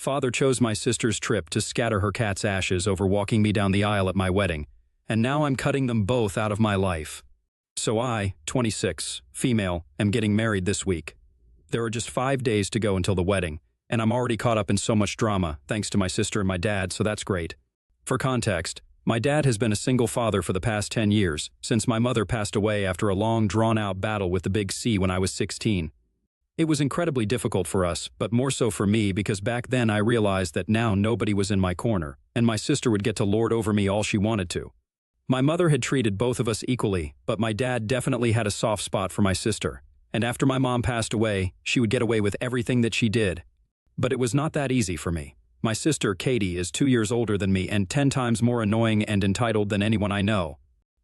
Father chose my sister's trip to scatter her cat's ashes over walking me down the aisle at my wedding, and now I'm cutting them both out of my life. So I, 26, female, am getting married this week. There are just 5 days to go until the wedding, and I'm already caught up in so much drama, thanks to my sister and my dad, so that's great. For context, my dad has been a single father for the past 10 years, since my mother passed away after a long, drawn-out battle with the big C when I was 16. It was incredibly difficult for us, but more so for me because back then I realized that now nobody was in my corner, and my sister would get to lord over me all she wanted to. My mother had treated both of us equally, but my dad definitely had a soft spot for my sister, and after my mom passed away, she would get away with everything that she did. But it was not that easy for me. My sister, Katie, is 2 years older than me and 10 times more annoying and entitled than anyone I know.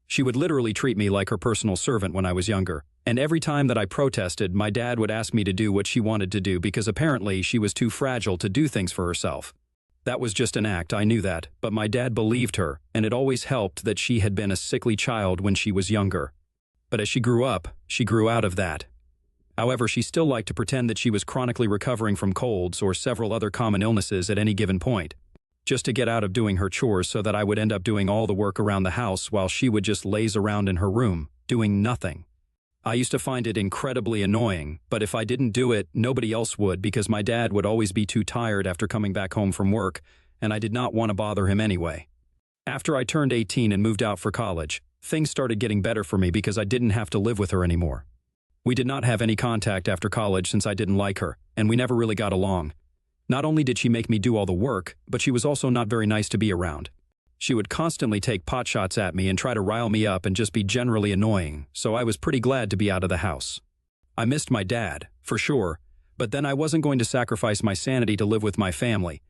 She would literally treat me like her personal servant when I was younger, and every time that I protested, my dad would ask me to do what she wanted to do because apparently she was too fragile to do things for herself. That was just an act, I knew that, but my dad believed her, and it always helped that she had been a sickly child when she was younger. But as she grew up, she grew out of that. However, she still liked to pretend that she was chronically recovering from colds or several other common illnesses at any given point, just to get out of doing her chores so that I would end up doing all the work around the house while she would just laze around in her room, doing nothing. I used to find it incredibly annoying, but if I didn't do it, nobody else would because my dad would always be too tired after coming back home from work, and I did not want to bother him anyway. After I turned 18 and moved out for college, things started getting better for me because I didn't have to live with her anymore. We did not have any contact after college since I didn't like her, and we never really got along. Not only did she make me do all the work, but she was also not very nice to be around. She would constantly take potshots at me and try to rile me up and just be generally annoying, so I was pretty glad to be out of the house. I missed my dad, for sure, but then I wasn't going to sacrifice my sanity to live with my family.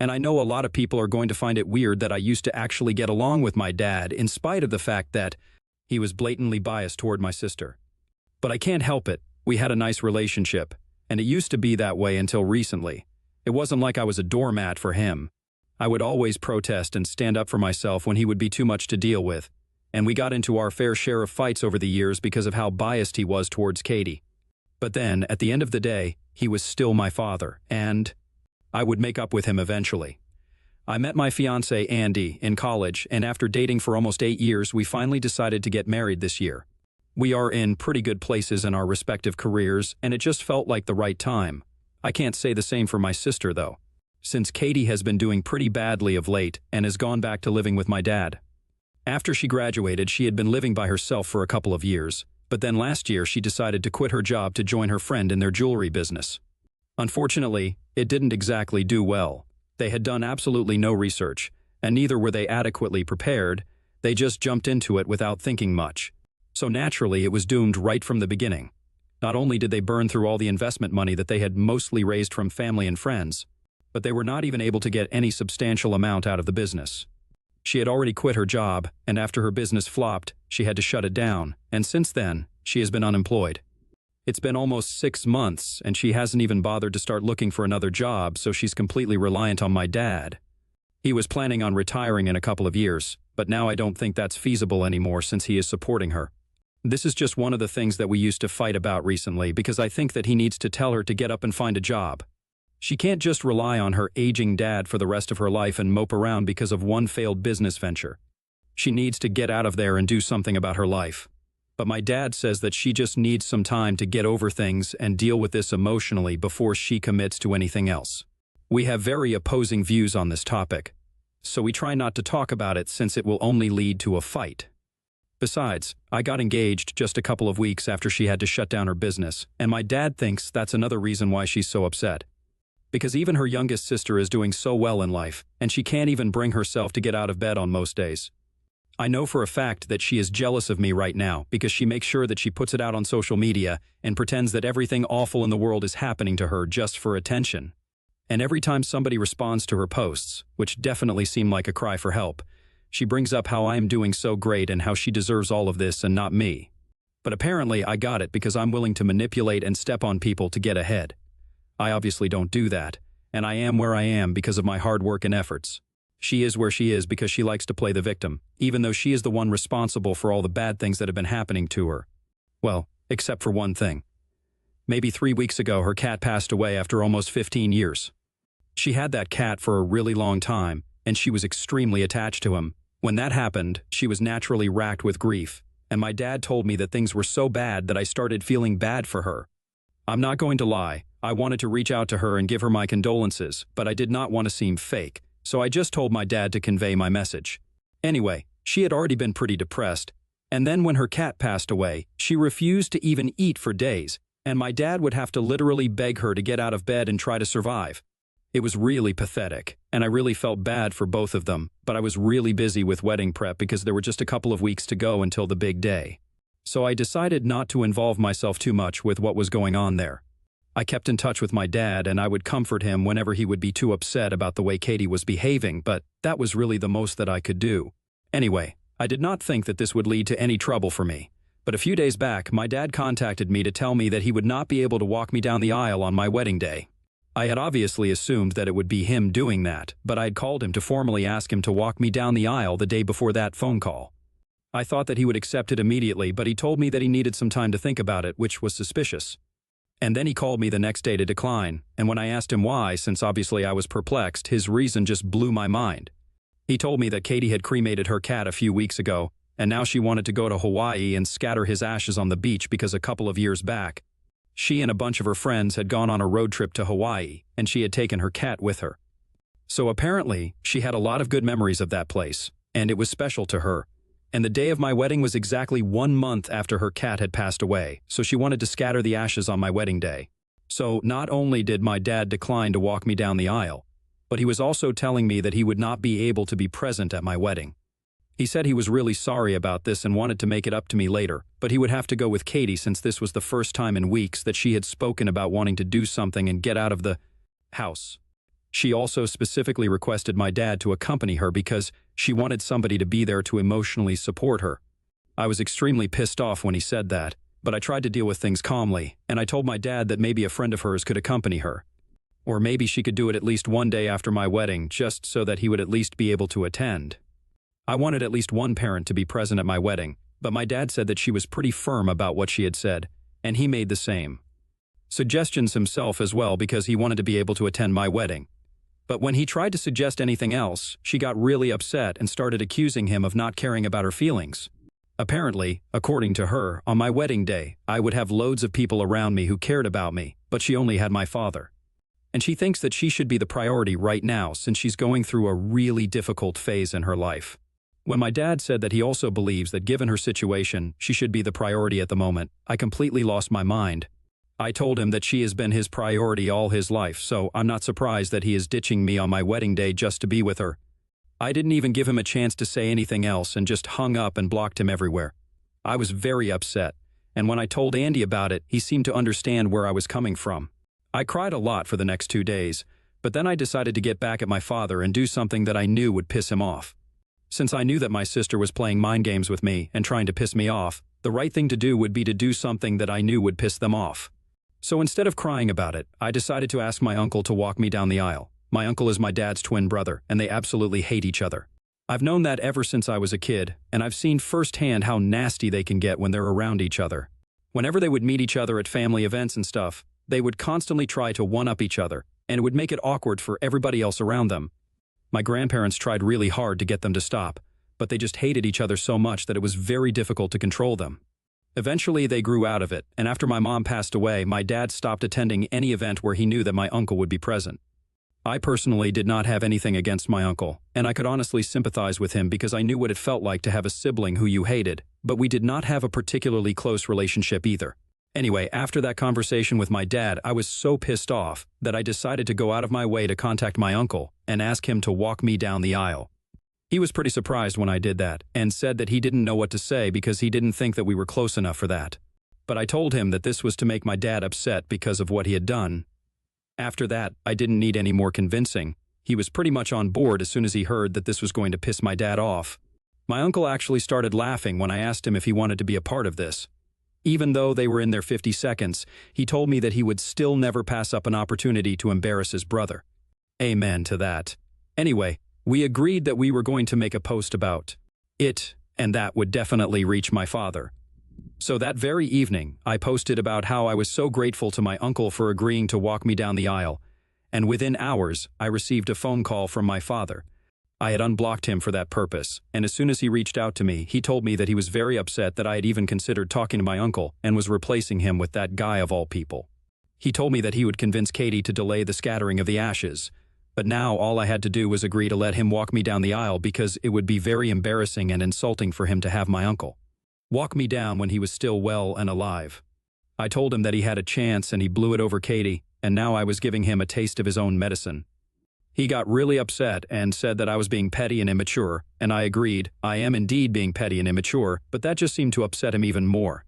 And I know a lot of people are going to find it weird that I used to actually get along with my dad in spite of the fact that he was blatantly biased toward my sister. But I can't help it, we had a nice relationship, and it used to be that way until recently. It wasn't like I was a doormat for him. I would always protest and stand up for myself when he would be too much to deal with, and we got into our fair share of fights over the years because of how biased he was towards Katie. But then, at the end of the day, he was still my father, and I would make up with him eventually. I met my fiancée, Andy, in college, and after dating for almost 8 years, we finally decided to get married this year. We are in pretty good places in our respective careers, and it just felt like the right time. I can't say the same for my sister, though, since Katie has been doing pretty badly of late and has gone back to living with my dad. After she graduated, she had been living by herself for a couple of years, but then last year she decided to quit her job to join her friend in their jewelry business. Unfortunately, it didn't exactly do well. They had done absolutely no research, and neither were they adequately prepared. They just jumped into it without thinking much. So naturally, it was doomed right from the beginning. Not only did they burn through all the investment money that they had mostly raised from family and friends, but they were not even able to get any substantial amount out of the business. She had already quit her job, and after her business flopped, she had to shut it down, and since then, she has been unemployed. It's been almost 6 months, and she hasn't even bothered to start looking for another job, so she's completely reliant on my dad. He was planning on retiring in a couple of years, but now I don't think that's feasible anymore since he is supporting her. This is just one of the things that we used to fight about recently because I think that he needs to tell her to get up and find a job. She can't just rely on her aging dad for the rest of her life and mope around because of one failed business venture. She needs to get out of there and do something about her life. But my dad says that she just needs some time to get over things and deal with this emotionally before she commits to anything else. We have very opposing views on this topic, so we try not to talk about it since it will only lead to a fight. Besides, I got engaged just a couple of weeks after she had to shut down her business, and my dad thinks that's another reason why she's so upset. Because even her youngest sister is doing so well in life, and she can't even bring herself to get out of bed on most days. I know for a fact that she is jealous of me right now because she makes sure that she puts it out on social media and pretends that everything awful in the world is happening to her just for attention. And every time somebody responds to her posts, which definitely seem like a cry for help, she brings up how I am doing so great and how she deserves all of this and not me. But apparently I got it because I'm willing to manipulate and step on people to get ahead. I obviously don't do that, and I am where I am because of my hard work and efforts. She is where she is because she likes to play the victim, even though she is the one responsible for all the bad things that have been happening to her. Well, except for one thing. Maybe 3 weeks ago her cat passed away after almost 15 years. She had that cat for a really long time, and she was extremely attached to him. When that happened, she was naturally racked with grief, and my dad told me that things were so bad that I started feeling bad for her. I'm not going to lie, I wanted to reach out to her and give her my condolences, but I did not want to seem fake, so I just told my dad to convey my message. Anyway, she had already been pretty depressed, and then when her cat passed away, she refused to even eat for days, and my dad would have to literally beg her to get out of bed and try to survive. It was really pathetic, and I really felt bad for both of them, but I was really busy with wedding prep because there were just a couple of weeks to go until the big day. So I decided not to involve myself too much with what was going on there. I kept in touch with my dad, and I would comfort him whenever he would be too upset about the way Katie was behaving, but that was really the most that I could do. Anyway, I did not think that this would lead to any trouble for me. But a few days back, my dad contacted me to tell me that he would not be able to walk me down the aisle on my wedding day. I had obviously assumed that it would be him doing that, but I had called him to formally ask him to walk me down the aisle the day before that phone call. I thought that he would accept it immediately, but he told me that he needed some time to think about it, which was suspicious. And then he called me the next day to decline, and when I asked him why, since obviously I was perplexed, his reason just blew my mind. He told me that Katie had cremated her cat a few weeks ago, and now she wanted to go to Hawaii and scatter his ashes on the beach because a couple of years back, she and a bunch of her friends had gone on a road trip to Hawaii, and she had taken her cat with her. So apparently, she had a lot of good memories of that place, and it was special to her. And the day of my wedding was exactly 1 month after her cat had passed away, so she wanted to scatter the ashes on my wedding day. So not only did my dad decline to walk me down the aisle, but he was also telling me that he would not be able to be present at my wedding. He said he was really sorry about this and wanted to make it up to me later, but he would have to go with Katie since this was the first time in weeks that she had spoken about wanting to do something and get out of the house. She also specifically requested my dad to accompany her because she wanted somebody to be there to emotionally support her. I was extremely pissed off when he said that, but I tried to deal with things calmly, and I told my dad that maybe a friend of hers could accompany her. Or maybe she could do it at least one day after my wedding, just so that he would at least be able to attend. I wanted at least one parent to be present at my wedding, but my dad said that she was pretty firm about what she had said, and he made the same suggestions himself as well because he wanted to be able to attend my wedding. But when he tried to suggest anything else, she got really upset and started accusing him of not caring about her feelings. Apparently, according to her, on my wedding day, I would have loads of people around me who cared about me, but she only had my father. And she thinks that she should be the priority right now since she's going through a really difficult phase in her life. When my dad said that he also believes that given her situation, she should be the priority at the moment, I completely lost my mind. I told him that she has been his priority all his life, so I'm not surprised that he is ditching me on my wedding day just to be with her. I didn't even give him a chance to say anything else and just hung up and blocked him everywhere. I was very upset, and when I told Andy about it, he seemed to understand where I was coming from. I cried a lot for the next 2 days, but then I decided to get back at my father and do something that I knew would piss him off. Since I knew that my sister was playing mind games with me and trying to piss me off, the right thing to do would be to do something that I knew would piss them off. So instead of crying about it, I decided to ask my uncle to walk me down the aisle. My uncle is my dad's twin brother, and they absolutely hate each other. I've known that ever since I was a kid, and I've seen firsthand how nasty they can get when they're around each other. Whenever they would meet each other at family events and stuff, they would constantly try to one-up each other, and it would make it awkward for everybody else around them. My grandparents tried really hard to get them to stop, but they just hated each other so much that it was very difficult to control them. Eventually, they grew out of it, and after my mom passed away, my dad stopped attending any event where he knew that my uncle would be present. I personally did not have anything against my uncle, and I could honestly sympathize with him because I knew what it felt like to have a sibling who you hated, but we did not have a particularly close relationship either. Anyway, after that conversation with my dad, I was so pissed off that I decided to go out of my way to contact my uncle and ask him to walk me down the aisle. He was pretty surprised when I did that and said that he didn't know what to say because he didn't think that we were close enough for that. But I told him that this was to make my dad upset because of what he had done. After that, I didn't need any more convincing. He was pretty much on board as soon as he heard that this was going to piss my dad off. My uncle actually started laughing when I asked him if he wanted to be a part of this. Even though they were in their 50 seconds, he told me that he would still never pass up an opportunity to embarrass his brother. Amen to that. Anyway, we agreed that we were going to make a post about it, and that would definitely reach my father. So that very evening, I posted about how I was so grateful to my uncle for agreeing to walk me down the aisle, and within hours, I received a phone call from my father. I had unblocked him for that purpose, and as soon as he reached out to me, he told me that he was very upset that I had even considered talking to my uncle and was replacing him with that guy of all people. He told me that he would convince Katie to delay the scattering of the ashes, but now all I had to do was agree to let him walk me down the aisle because it would be very embarrassing and insulting for him to have my uncle walk me down when he was still well and alive. I told him that he had a chance and he blew it over Katie, and now I was giving him a taste of his own medicine. He got really upset and said that I was being petty and immature, and I agreed, I am indeed being petty and immature, but that just seemed to upset him even more.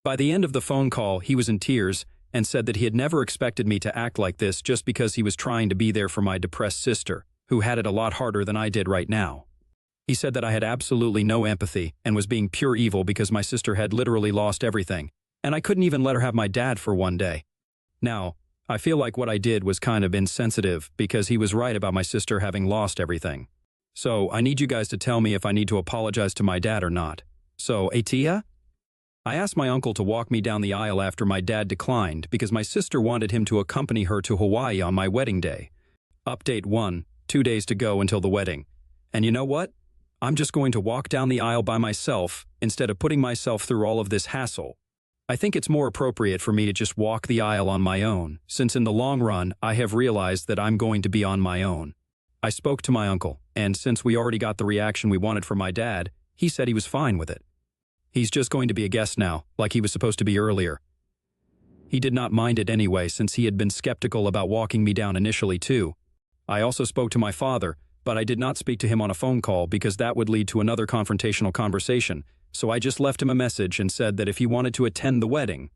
By the end of the phone call, he was in tears and said that he had never expected me to act like this just because he was trying to be there for my depressed sister, who had it a lot harder than I did right now. He said that I had absolutely no empathy and was being pure evil because my sister had literally lost everything, and I couldn't even let her have my dad for one day. Now, I feel like what I did was kind of insensitive because he was right about my sister having lost everything. So I need you guys to tell me if I need to apologize to my dad or not. So, Atia? I asked my uncle to walk me down the aisle after my dad declined because my sister wanted him to accompany her to Hawaii on my wedding day. Update 1, 2 days to go until the wedding. And you know what? I'm just going to walk down the aisle by myself instead of putting myself through all of this hassle. I think it's more appropriate for me to just walk the aisle on my own, since in the long run I have realized that I'm going to be on my own. I spoke to my uncle, and since we already got the reaction we wanted from my dad, he said he was fine with it. He's just going to be a guest now, like he was supposed to be earlier. He did not mind it anyway, since he had been skeptical about walking me down initially too. I also spoke to my father, but I did not speak to him on a phone call because that would lead to another confrontational conversation, so I just left him a message and said that if he wanted to attend the wedding,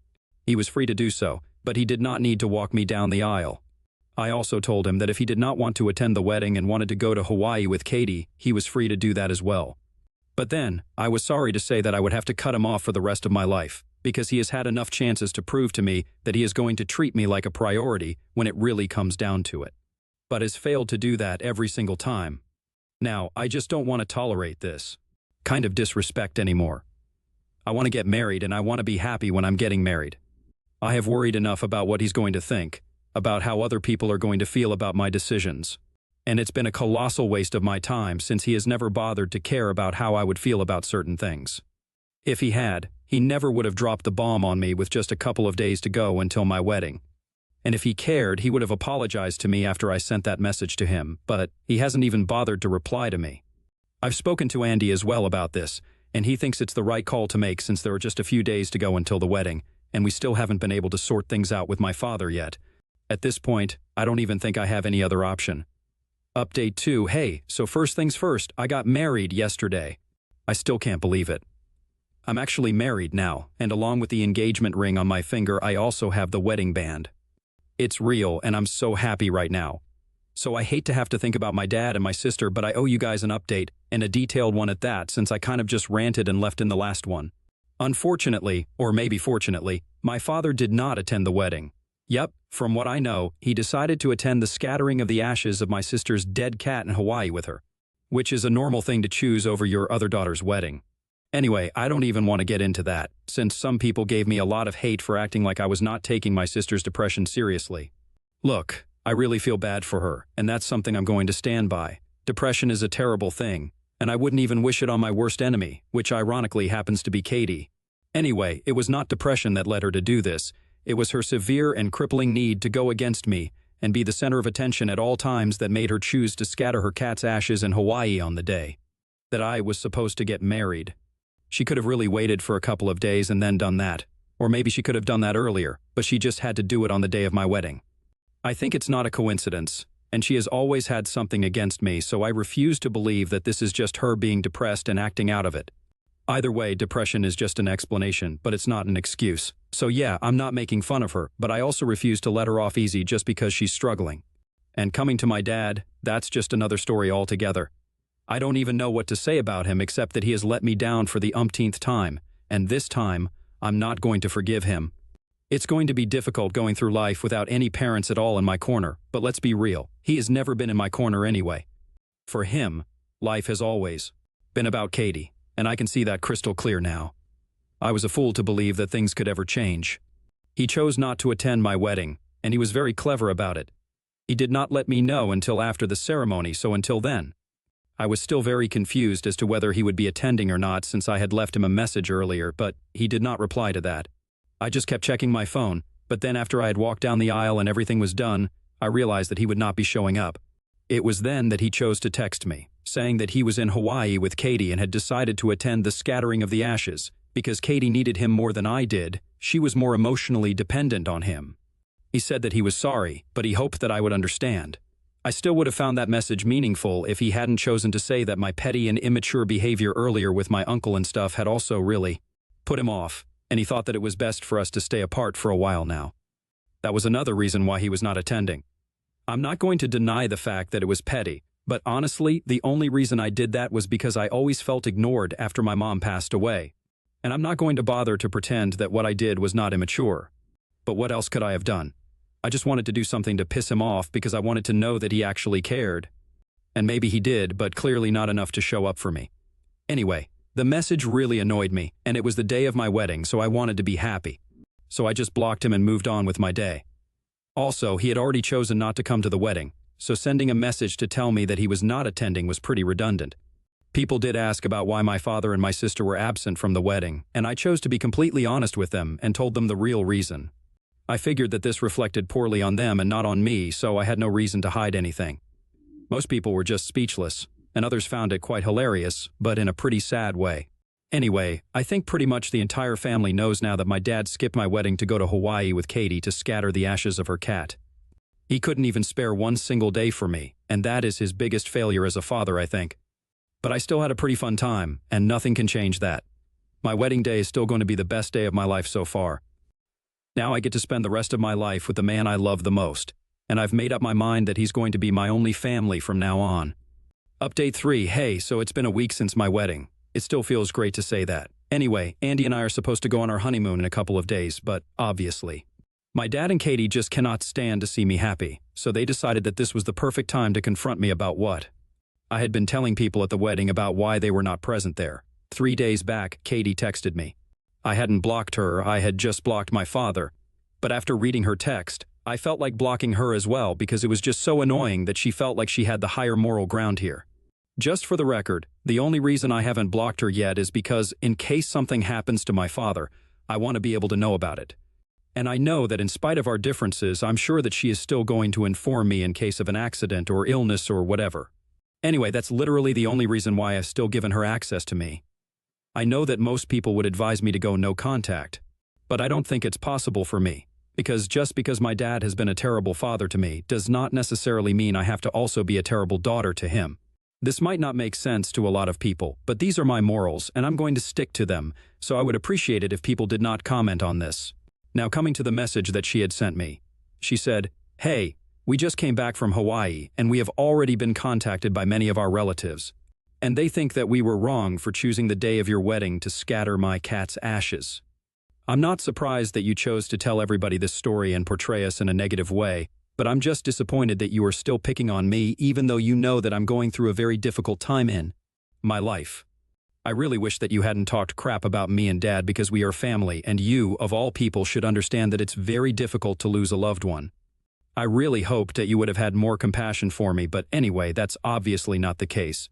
he was free to do so, but he did not need to walk me down the aisle. I also told him that if he did not want to attend the wedding and wanted to go to Hawaii with Katie, he was free to do that as well. But then, I was sorry to say that I would have to cut him off for the rest of my life, because he has had enough chances to prove to me that he is going to treat me like a priority when it really comes down to it, but has failed to do that every single time. Now, I just don't want to tolerate this kind of disrespect anymore. I want to get married and I want to be happy when I'm getting married. I have worried enough about what he's going to think, about how other people are going to feel about my decisions. And it's been a colossal waste of my time since he has never bothered to care about how I would feel about certain things. If he had, he never would have dropped the bomb on me with just a couple of days to go until my wedding. And if he cared, he would have apologized to me after I sent that message to him, but he hasn't even bothered to reply to me. I've spoken to Andy as well about this, and he thinks it's the right call to make since there are just a few days to go until the wedding, and we still haven't been able to sort things out with my father yet. At this point, I don't even think I have any other option. Update 2, hey, so first things first, I got married yesterday. I still can't believe it. I'm actually married now, and along with the engagement ring on my finger, I also have the wedding band. It's real, and I'm so happy right now. So I hate to have to think about my dad and my sister, but I owe you guys an update, and a detailed one at that, since I kind of just ranted and left in the last one. Unfortunately, or maybe fortunately, my father did not attend the wedding. Yep, from what I know, he decided to attend the scattering of the ashes of my sister's dead cat in Hawaii with her, which is a normal thing to choose over your other daughter's wedding. Anyway, I don't even want to get into that, since some people gave me a lot of hate for acting like I was not taking my sister's depression seriously. Look, I really feel bad for her, and that's something I'm going to stand by. Depression is a terrible thing, and I wouldn't even wish it on my worst enemy, which ironically happens to be Katie. Anyway, it was not depression that led her to do this. It was her severe and crippling need to go against me and be the center of attention at all times that made her choose to scatter her cat's ashes in Hawaii on the day that I was supposed to get married. She could have really waited for a couple of days and then done that, or maybe she could have done that earlier, but she just had to do it on the day of my wedding. I think it's not a coincidence, and she has always had something against me, so I refuse to believe that this is just her being depressed and acting out of it. Either way, depression is just an explanation, but it's not an excuse. So yeah, I'm not making fun of her, but I also refuse to let her off easy just because she's struggling. And coming to my dad, that's just another story altogether. I don't even know what to say about him except that he has let me down for the umpteenth time, and this time, I'm not going to forgive him. It's going to be difficult going through life without any parents at all in my corner, but let's be real, he has never been in my corner anyway. For him, life has always been about Katie, and I can see that crystal clear now. I was a fool to believe that things could ever change. He chose not to attend my wedding, and he was very clever about it. He did not let me know until after the ceremony, so until then, I was still very confused as to whether he would be attending or not since I had left him a message earlier, but he did not reply to that. I just kept checking my phone, but then after I had walked down the aisle and everything was done, I realized that he would not be showing up. It was then that he chose to text me, saying that he was in Hawaii with Katie and had decided to attend the scattering of the ashes. Because Katie needed him more than I did, she was more emotionally dependent on him. He said that he was sorry, but he hoped that I would understand. I still would have found that message meaningful if he hadn't chosen to say that my petty and immature behavior earlier with my uncle and stuff had also really put him off, and he thought that it was best for us to stay apart for a while now. That was another reason why he was not attending. I'm not going to deny the fact that it was petty, but honestly, the only reason I did that was because I always felt ignored after my mom passed away. And I'm not going to bother to pretend that what I did was not immature. But what else could I have done? I just wanted to do something to piss him off because I wanted to know that he actually cared. And maybe he did, but clearly not enough to show up for me. Anyway, the message really annoyed me, and it was the day of my wedding, so I wanted to be happy. So I just blocked him and moved on with my day. Also, he had already chosen not to come to the wedding, so sending a message to tell me that he was not attending was pretty redundant. People did ask about why my father and my sister were absent from the wedding, and I chose to be completely honest with them and told them the real reason. I figured that this reflected poorly on them and not on me, so I had no reason to hide anything. Most people were just speechless, and others found it quite hilarious, but in a pretty sad way. Anyway, I think pretty much the entire family knows now that my dad skipped my wedding to go to Hawaii with Katie to scatter the ashes of her cat. He couldn't even spare one single day for me, and that is his biggest failure as a father, I think. But I still had a pretty fun time, and nothing can change that. My wedding day is still going to be the best day of my life so far. Now I get to spend the rest of my life with the man I love the most, and I've made up my mind that he's going to be my only family from now on. Update 3, hey, so it's been a week since my wedding. It still feels great to say that. Anyway, Andy and I are supposed to go on our honeymoon in a couple of days, but obviously, my dad and Katie just cannot stand to see me happy, so they decided that this was the perfect time to confront me about what I had been telling people at the wedding about why they were not present there. 3 days back, Katie texted me. I hadn't blocked her, I had just blocked my father. But after reading her text, I felt like blocking her as well because it was just so annoying that she felt like she had the higher moral ground here. Just for the record, the only reason I haven't blocked her yet is because in case something happens to my father, I want to be able to know about it. And I know that in spite of our differences, I'm sure that she is still going to inform me in case of an accident or illness or whatever. Anyway, that's literally the only reason why I've still given her access to me. I know that most people would advise me to go no contact, but I don't think it's possible for me, because just because my dad has been a terrible father to me does not necessarily mean I have to also be a terrible daughter to him. This might not make sense to a lot of people, but these are my morals, and I'm going to stick to them, so I would appreciate it if people did not comment on this. Now coming to the message that she had sent me. She said, "Hey, we just came back from Hawaii, and we have already been contacted by many of our relatives. And they think that we were wrong for choosing the day of your wedding to scatter my cat's ashes. I'm not surprised that you chose to tell everybody this story and portray us in a negative way, but I'm just disappointed that you are still picking on me even though you know that I'm going through a very difficult time in my life. I really wish that you hadn't talked crap about me and Dad because we are family, and you, of all people, should understand that it's very difficult to lose a loved one. I really hoped that you would have had more compassion for me, but anyway, that's obviously not the case.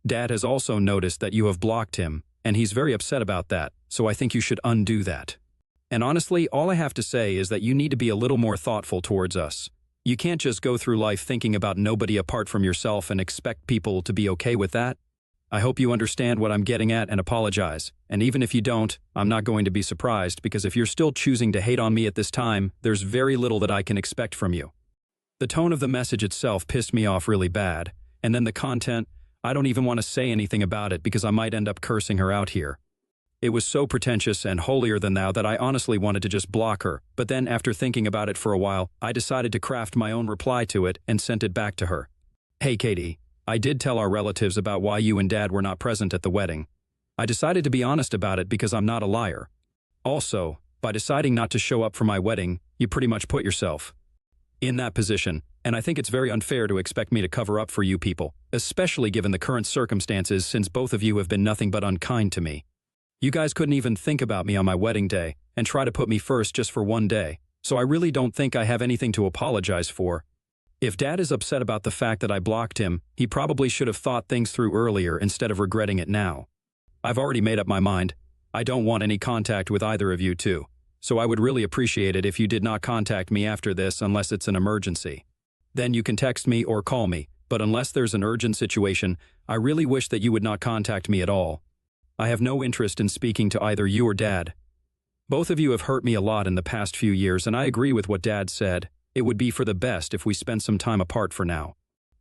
Dad has also noticed that you have blocked him, and he's very upset about that, so I think you should undo that. And honestly, all I have to say is that you need to be a little more thoughtful towards us. You can't just go through life thinking about nobody apart from yourself and expect people to be okay with that. I hope you understand what I'm getting at and apologize, and even if you don't, I'm not going to be surprised because if you're still choosing to hate on me at this time, there's very little that I can expect from you." The tone of the message itself pissed me off really bad, and then the content, I don't even want to say anything about it because I might end up cursing her out here. It was so pretentious and holier-than-thou that I honestly wanted to just block her, but then after thinking about it for a while, I decided to craft my own reply to it and sent it back to her. "Hey Katie, I did tell our relatives about why you and Dad were not present at the wedding. I decided to be honest about it because I'm not a liar. Also, by deciding not to show up for my wedding, you pretty much put yourself in that position, and I think it's very unfair to expect me to cover up for you people, especially given the current circumstances since both of you have been nothing but unkind to me. You guys couldn't even think about me on my wedding day and try to put me first just for one day, so I really don't think I have anything to apologize for. If Dad is upset about the fact that I blocked him, he probably should have thought things through earlier instead of regretting it now. I've already made up my mind. I don't want any contact with either of you two, so I would really appreciate it if you did not contact me after this unless it's an emergency. Then you can text me or call me, but unless there's an urgent situation, I really wish that you would not contact me at all. I have no interest in speaking to either you or Dad. Both of you have hurt me a lot in the past few years, and I agree with what Dad said. It would be for the best if we spent some time apart for now.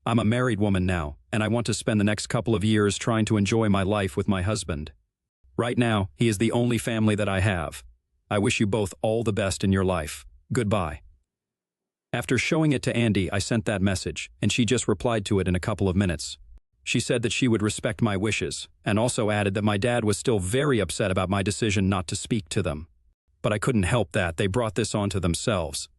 I'm a married woman now, and I want to spend the next couple of years trying to enjoy my life with my husband. Right now, he is the only family that I have. I wish you both all the best in your life. Goodbye. After showing it to Andy, I sent that message, and she just replied to it in a couple of minutes. She said that she would respect my wishes, and also added that my dad was still very upset about my decision not to speak to them. But I couldn't help that. They brought this onto themselves.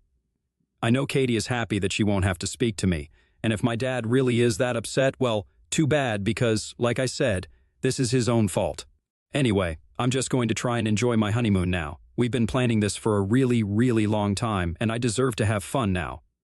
I know Katie is happy that she won't have to speak to me, and if my dad really is that upset, well, too bad because, like I said, this is his own fault. Anyway, I'm just going to try and enjoy my honeymoon now. We've been planning this for a really, really long time, and I deserve to have fun now.